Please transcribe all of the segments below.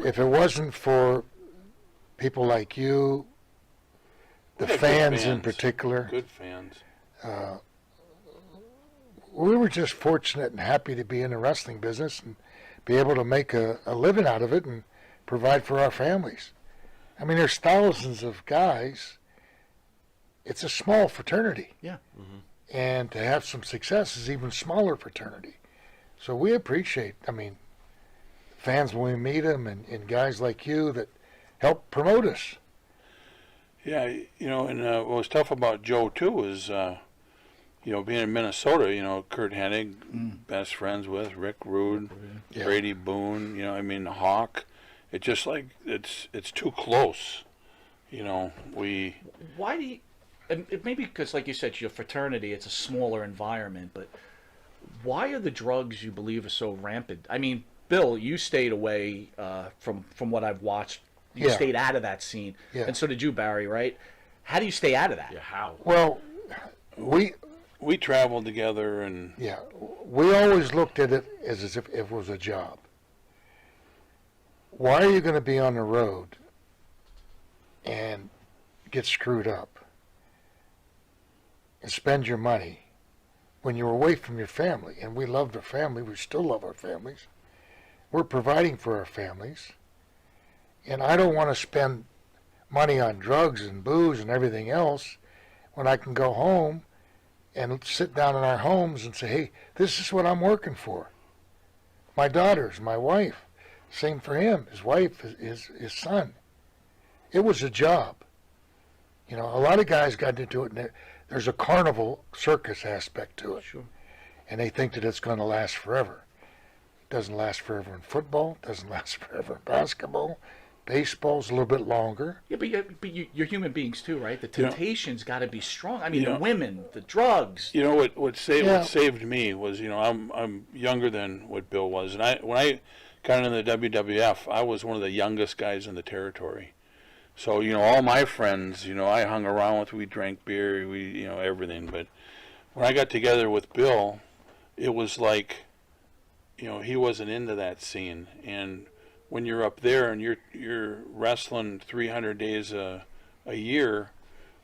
if it wasn't for people like you, the Yeah, good fans in fans. particular, Good fans. we were just fortunate and happy to be in the wrestling business and be able to make a living out of it and provide for our families. I mean, there's thousands of guys. It's a small fraternity. Yeah. Mm-hmm. And to have some success is even smaller fraternity. So we appreciate, fans when we meet them and guys like you that help promote us. Yeah, and what was tough about Joe too was, being in Minnesota. Kurt Hennig, best friends with Rick Rude, Yeah. Brady Boone. Hawk. It's just like it's too close. We. Why do you? And maybe because, like you said, your fraternity, it's a smaller environment. But why are the drugs you believe are so rampant? I mean, Bill, you stayed away from what I've watched. You stayed out of that scene, and so did you, Barry. Right? How do you stay out of that? Yeah, how? Well, we traveled together and we always looked at it as if it was a job. Why are you going to be on the road and get screwed up and spend your money when you're away from your family? And we loved our family. We still love our families. We're providing for our families. And I don't want to spend money on drugs and booze and everything else when I can go home and sit down in our homes and say, hey, this is what I'm working for. My daughters, my wife, same for him, his wife, his son. It was a job. A lot of guys got into it, and there's a carnival circus aspect to it. Sure. And they think that it's going to last forever. It doesn't last forever in football. It doesn't last forever in basketball. Baseball's a little bit longer. Yeah, but you're human beings too, right? The temptation's got to be strong. I mean, the women, the drugs. What saved me was I'm younger than what Bill was, and when I got into the WWF, I was one of the youngest guys in the territory. So all my friends, I hung around with. We drank beer, we everything. But when I got together with Bill, it was like he wasn't into that scene. And when you're up there and you're wrestling 300 days a year,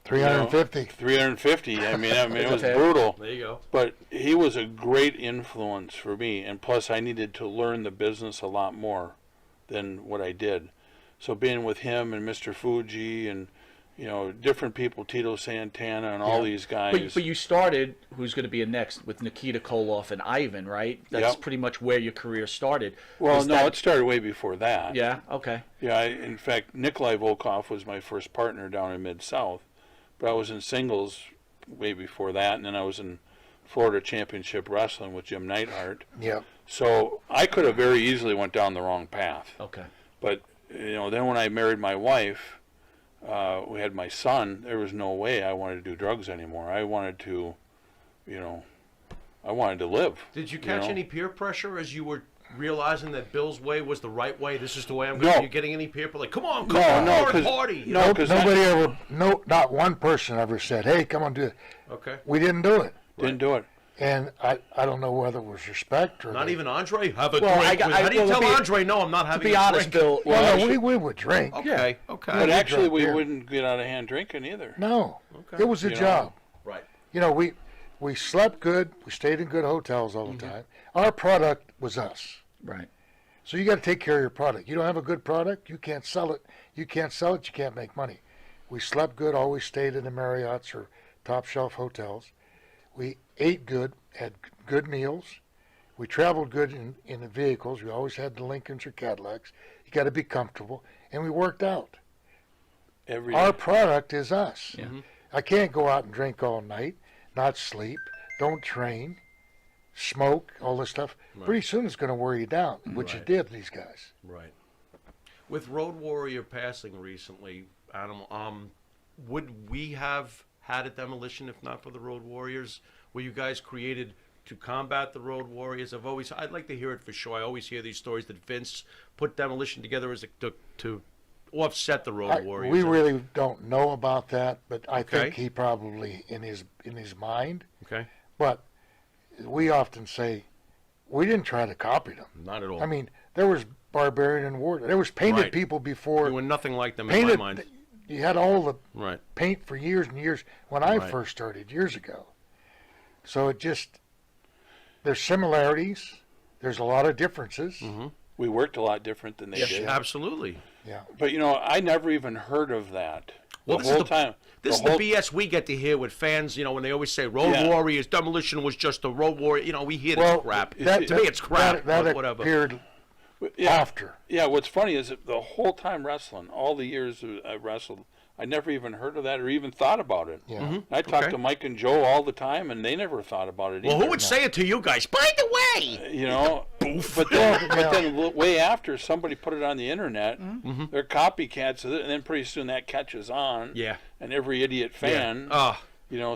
350. 350. I mean, it was brutal. There you go. But he was a great influence for me, and plus I needed to learn the business a lot more than what I did. So being with him and Mr. Fuji and different people, Tito Santana and all these guys. But you started, who's going to be a next, with Nikita Koloff and Ivan, right? That's pretty much where your career started. Well, it started way before that. Yeah, okay. Yeah, in fact, Nikolai Volkov was my first partner down in Mid-South. But I was in singles way before that, and then I was in Florida Championship Wrestling with Jim Neidhart. Yeah. So I could have very easily went down the wrong path. Okay. But, then when I married my wife, we had my son, there was no way I wanted to do drugs anymore. I wanted to, live. Did you catch any peer pressure as you were realizing that Bill's way was the right way? This is the way I'm going. Are you getting any peer pressure? Like, come on, party. Not one person ever said, hey, come on, do it. Okay. We didn't do it. Didn't do it. And I don't know whether it was respect or not even Andre. Have a Well, drink. How do you tell Andre? No, I'm not having. To be honest, Bill. Well, we would drink. Okay. But actually, we wouldn't get out of hand drinking either. No. Okay. It was a job. Right. We slept good. We stayed in good hotels all the time. Our product was us. Right. So you got to take care of your product. You don't have a good product, you can't sell it. You can't sell it, you can't make money. We slept good, always stayed in the Marriotts or top shelf hotels. We ate good, had good meals. We traveled good in the vehicles. We always had the Lincolns or Cadillacs. You got to be comfortable. And we worked out. Our product is us. Yeah. I can't go out and drink all night, not sleep, don't train, smoke, all this stuff. Right. Pretty soon it's going to wear you down, which it did, these guys. Right. With Road Warrior passing recently, Adam, would we have had a Demolition if not for the Road Warriors? Were you guys created to combat the Road Warriors? I'd like to hear it for sure. I always hear these stories that Vince put Demolition together as to offset the Road Warriors. We really don't know about that, but I think he probably in his mind. Okay. But we often say we didn't try to copy them. Not at all. I mean, There was Barbarian and Warden. There was painted Right. people before. You were nothing like them in my Painted. mind. You had all the Right. paint for years and years when I Right. first started years ago. So there's similarities. There's a lot of differences. Mm-hmm. We worked a lot different than they Yes, did. absolutely. Yeah. But I never even heard of that. Well, the this is whole the- time. This is the BS we get to hear with fans, when they always say Road Yeah. Warriors, Demolition was just a Road Warrior. We hear Well, this crap. that- To me, it's crap, That but whatever. appeared Yeah, after. yeah. What's funny is that the whole time wrestling, all the years I wrestled, I never even heard of that or even thought about it. Yeah. Mm-hmm. I talked Okay. to Mike and Joe all the time, and they never thought about it Well, either. who would say it to you guys? By the way! But then, Yeah. but then way after, somebody put it on the internet. Mm-hmm. They're copycats of it, and then pretty soon that catches on. Yeah. And every idiot fan, Oh,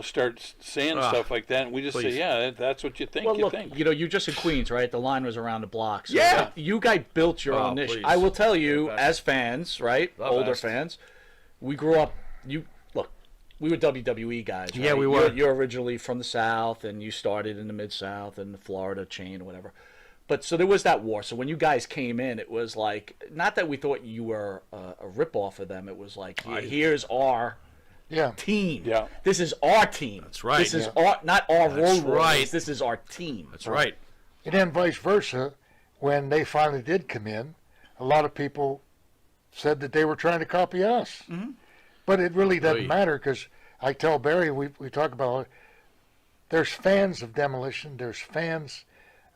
starts saying Ah, stuff like that, and we just please. say, yeah, that's what you think. Well, you look, think. you're just in Queens, right? The line was around the block. So Yeah. like, you guys built your Oh, own niche. please. I will tell you, The best. as fans, right? The Older best. fans, we grew up. Look, we were WWE guys. Yeah, right? we were. You're originally from the South, and you started in the Mid-South and the Florida chain or whatever. But so there was that war. So when you guys came in, it was like, not that we thought you were a ripoff of them. It was like, here's our Yeah. team. Yeah. This is our team. That's right. This is Yeah. not our That's Road Warriors. right. This is our team. that's right. And then vice versa, when they finally did come in, a lot of people said that they were trying to copy us. Mm-hmm. But it really doesn't Right. matter because I tell Barry, we talk about, there's fans of Demolition, there's fans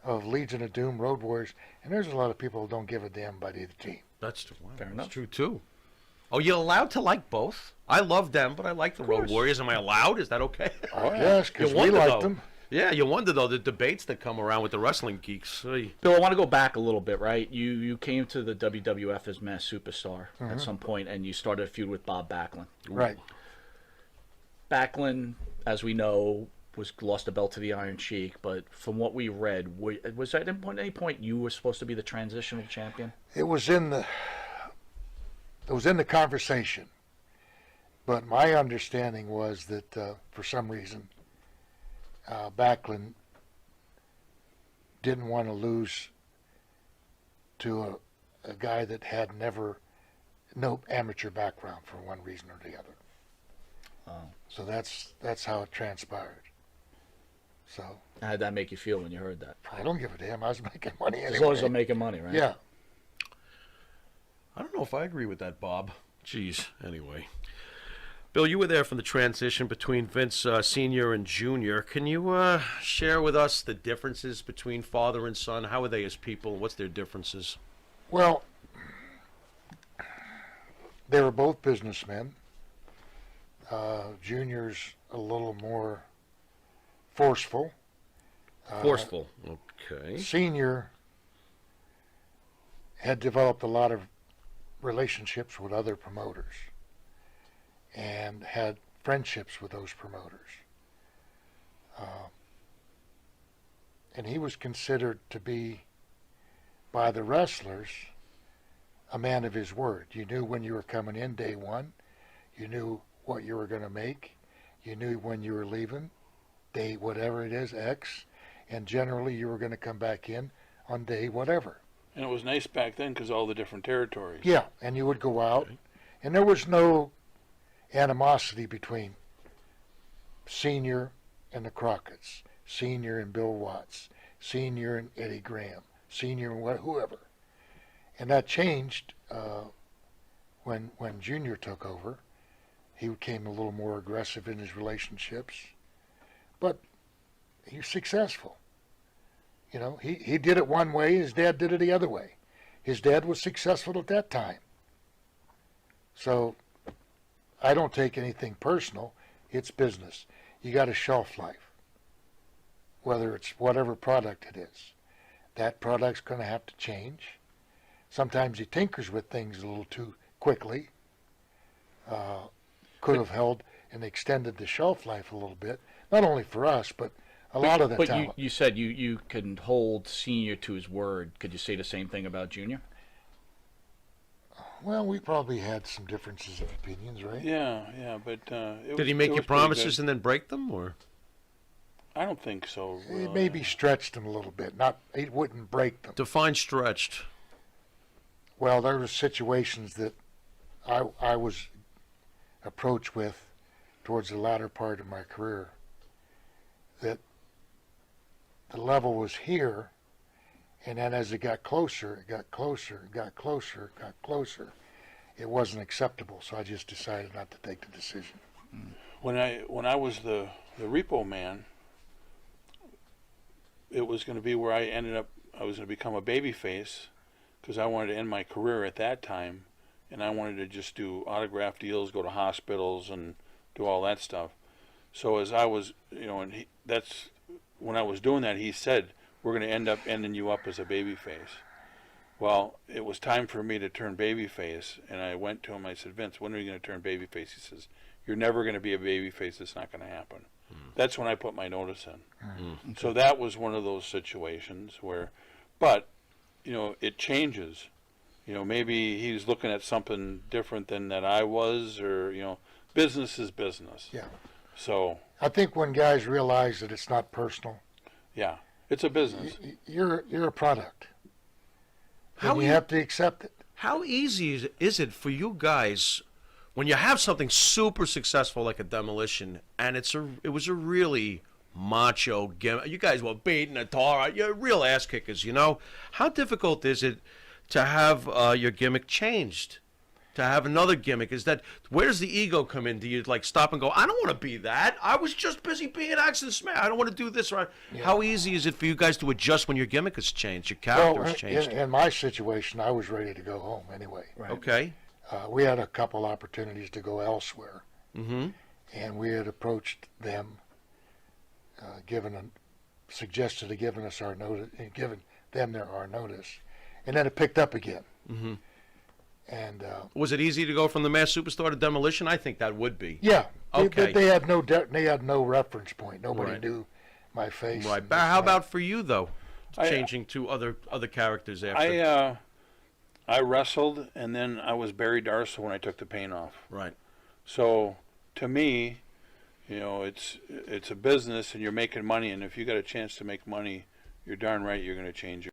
of Legion of Doom, Road Warriors, and there's a lot of people who don't give a damn about either team. That's Fair that's enough. true, too. Oh, you're allowed to like both? I love them, but I like the Road course. Warriors. Am I allowed? Is that okay? Yes, because You we wonder, like though. them. Yeah, you wonder, though, the debates that come around with the wrestling geeks. Hey. Bill, I want to go back a little bit, right? You came to the WWF as Mass Superstar at some point, and you started a feud with Bob Backlund. Right. Backlund, as we know, lost the belt to the Iron Sheik, but from what we read, was at any point you were supposed to be the transitional champion? It was in the conversation, but my understanding was that for some reason Backlund didn't want to lose to a guy that had no amateur background for one reason or the other. So that's how it transpired. So How did that make you feel when you heard that? I don't give a damn. I was making money anyway. As long as they're making money, right? Yeah. I don't know if I agree with that, Bob. Jeez, anyway. Bill, you were there from the transition between Vince Sr. and Jr. Can you share with us the differences between father and son? How are they as people? What's their differences? Well, they were both businessmen. Junior's a little more forceful. Forceful. Okay. Senior had developed a lot of relationships with other promoters and had friendships with those promoters. And he was considered to be, by the wrestlers, a man of his word. You knew when you were coming in day one. You knew what you were going to make. You knew when you were leaving, day whatever it is, X. And generally you were going to come back in on day whatever. And it was nice back then because all the different territories. Yeah, and you would go out. And there was no animosity between Senior and the Crockett's, Senior and Bill Watts, Senior and Eddie Graham, Senior and whoever. And that changed when Junior took over. He became a little more aggressive in his relationships, but he was successful. You know, he did it one way, his dad did it the other way. His dad was successful at that time. So I don't take anything personal. It's business. You got a shelf life, whether it's whatever product it is. That product's going to have to change. Sometimes he tinkers with things a little too quickly. Could have held and extended the shelf life a little bit, not only for us, but a lot of the But talent. you said you can hold Senior to his word. Could you say the same thing about Junior? Well, we probably had some differences of opinions, right? Yeah, but Did he make you promises and then break them, or? I don't think so. It maybe stretched them a little bit. Not, it wouldn't break them. Define stretched. Well, there were situations that I was approached with towards the latter part of my career that the level was here, and then as it got closer, it got closer, it got closer, it got closer. It wasn't acceptable, so I just decided not to take the decision. When I was the repo man, it was going to be where I was going to become a baby face because I wanted to end my career at that time, and I wanted to just do autograph deals, go to hospitals, and do all that stuff. So as I was, that's when I was doing that, he said, we're going to end up ending you up as a baby face. Well, it was time for me to turn baby face, and I went to him, I said, Vince, when are you going to turn baby face? He says, you're never going to be a baby face, it's not going to happen. That's when I put my notice in. So that was one of those situations where, but, it changes. Maybe he's looking at something different than that I was, or, business is business. Yeah. So I think when guys realize that it's not personal, yeah, it's a business. you're a product. How And you you- have to accept it. How easy is it for you guys when you have something super successful like a Demolition, and it was a really macho gimmick? You guys were beating the tar out. You're real ass kickers, How difficult is it to have your gimmick changed? To have another gimmick? Where does the ego come in? Do you stop and go, I don't want to be that. I was just busy being Axe and Smash. I don't want to do this. Right? Yeah. How easy is it for you guys to adjust when your gimmick has changed, your character has changed? In my situation, I was ready to go home anyway. Right. Okay. We had a couple opportunities to go elsewhere, Mm-hmm. and we had approached them, suggested to giving us our notice, and given them our notice, and then it picked up again. Mm-hmm. And Was it easy to go from the Mass Superstar to Demolition? I think that would be. yeah, Okay. they had no reference point. Nobody Right. knew my face. Right. and But this how and that. about for you though? I- Changing to other characters after. I wrestled, and then I was Barry Darsow when I took the paint off. Right. So to me, it's a business, and you're making money, and if you got a chance to make money, you're darn right you're going to change your